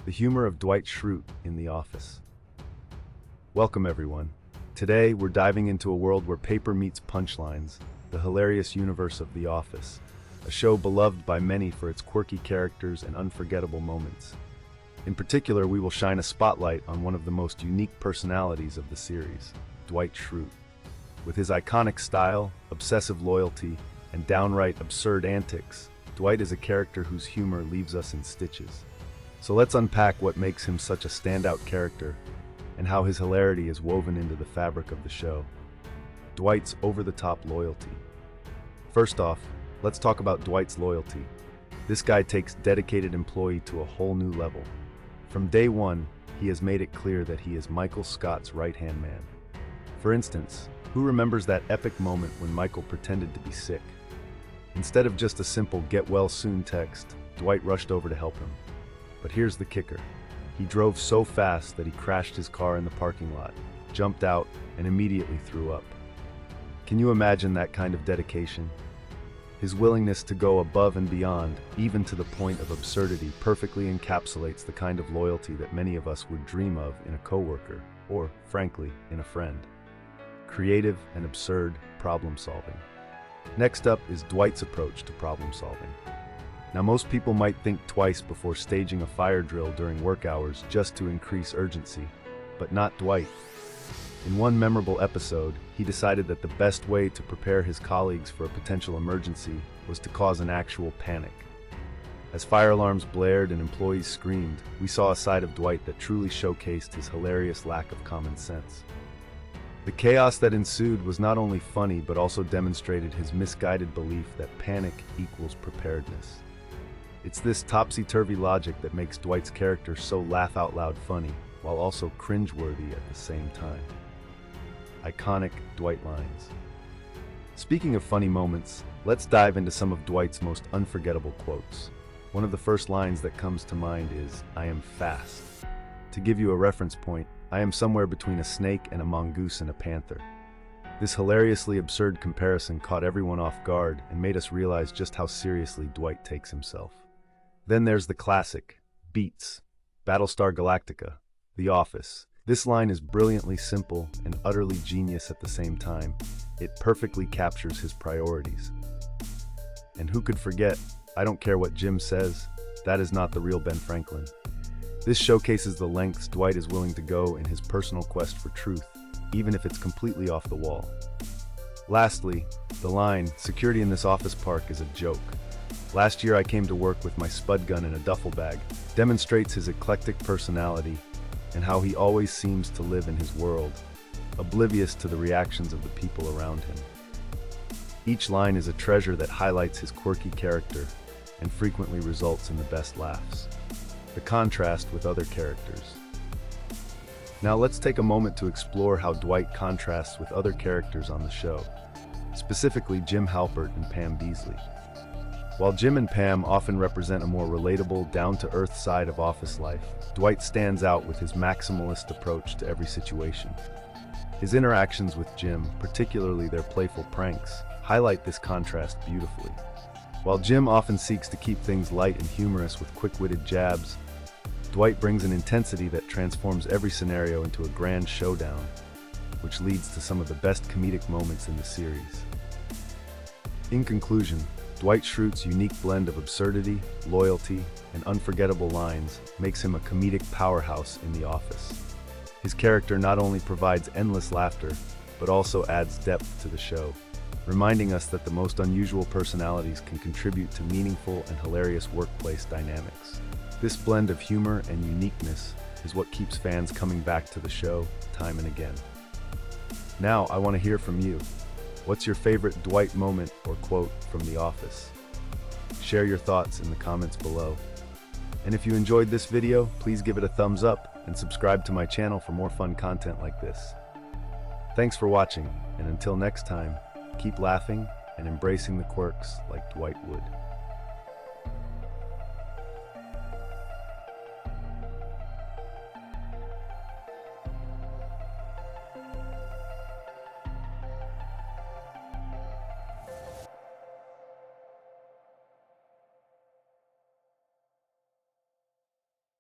the humor of Dwight Schrute in The Office. Welcome everyone. Today we're diving into a world where paper meets punchlines, the hilarious universe of The Office, a show beloved by many for its quirky characters and unforgettable moments. In particular, we will shine a spotlight on one of the most unique personalities of the series, Dwight Schrute. With his iconic style, obsessive loyalty, and downright absurd antics, Dwight is a character whose humor leaves us in stitches. So let's unpack what makes him such a standout character and how his hilarity is woven into the fabric of the show. Dwight's over-the-top loyalty. First off, let's talk about Dwight's loyalty. This guy takes dedicated employee to a whole new level. From day one, he has made it clear that he is Michael Scott's right-hand man. For instance, who remembers that epic moment when Michael pretended to be sick? Instead of just a simple get-well-soon text, Dwight rushed over to help him. But here's the kicker. He drove so fast that he crashed his car in the parking lot, jumped out, and immediately threw up. Can you imagine that kind of dedication? His willingness to go above and beyond, even to the point of absurdity, perfectly encapsulates the kind of loyalty that many of us would dream of in a coworker, or, frankly, in a friend. Creative and absurd problem solving. Next up is Dwight's approach to problem solving. Now, most people might think twice before staging a fire drill during work hours just to increase urgency, but not Dwight. In one memorable episode, he decided that the best way to prepare his colleagues for a potential emergency was to cause an actual panic. As fire alarms blared and employees screamed, we saw a side of Dwight that truly showcased his hilarious lack of common sense. The chaos that ensued was not only funny but also demonstrated his misguided belief that panic equals preparedness. It's this topsy-turvy logic that makes Dwight's character so laugh-out-loud funny, while also cringeworthy at the same time. Iconic Dwight lines. Speaking of funny moments, let's dive into some of Dwight's most unforgettable quotes. One of the first lines that comes to mind is, "I am fast." To give you a reference point, I am somewhere between a snake and a mongoose and a panther. This hilariously absurd comparison caught everyone off guard and made us realize just how seriously Dwight takes himself. Then there's the classic, Beats, Battlestar Galactica, The Office. This line is brilliantly simple and utterly genius at the same time. It perfectly captures his priorities. And who could forget, I don't care what Jim says, that is not the real Ben Franklin. This showcases the lengths Dwight is willing to go in his personal quest for truth, even if it's completely off the wall. Lastly, the line, "Security in this office park is a joke. Last year I came to work with my spud gun in a duffel bag," demonstrates his eclectic personality and how he always seems to live in his world, oblivious to the reactions of the people around him. Each line is a treasure that highlights his quirky character and frequently results in the best laughs. The contrast with other characters. Now let's take a moment to explore how Dwight contrasts with other characters on the show, specifically Jim Halpert and Pam Beesly. While Jim and Pam often represent a more relatable, down-to-earth side of office life, Dwight stands out with his maximalist approach to every situation. His interactions with Jim, particularly their playful pranks, highlight this contrast beautifully. While Jim often seeks to keep things light and humorous with quick-witted jabs, Dwight brings an intensity that transforms every scenario into a grand showdown, which leads to some of the best comedic moments in the series. In conclusion, Dwight Schrute's unique blend of absurdity, loyalty, and unforgettable lines makes him a comedic powerhouse in The Office. His character not only provides endless laughter, but also adds depth to the show, reminding us that the most unusual personalities can contribute to meaningful and hilarious workplace dynamics. This blend of humor and uniqueness is what keeps fans coming back to the show time and again. Now, I want to hear from you. What's your favorite Dwight moment or quote from The Office? Share your thoughts in the comments below. And if you enjoyed this video, please give it a thumbs up and subscribe to my channel for more fun content like this. Thanks for watching, and until next time, keep laughing and embracing the quirks like Dwight would.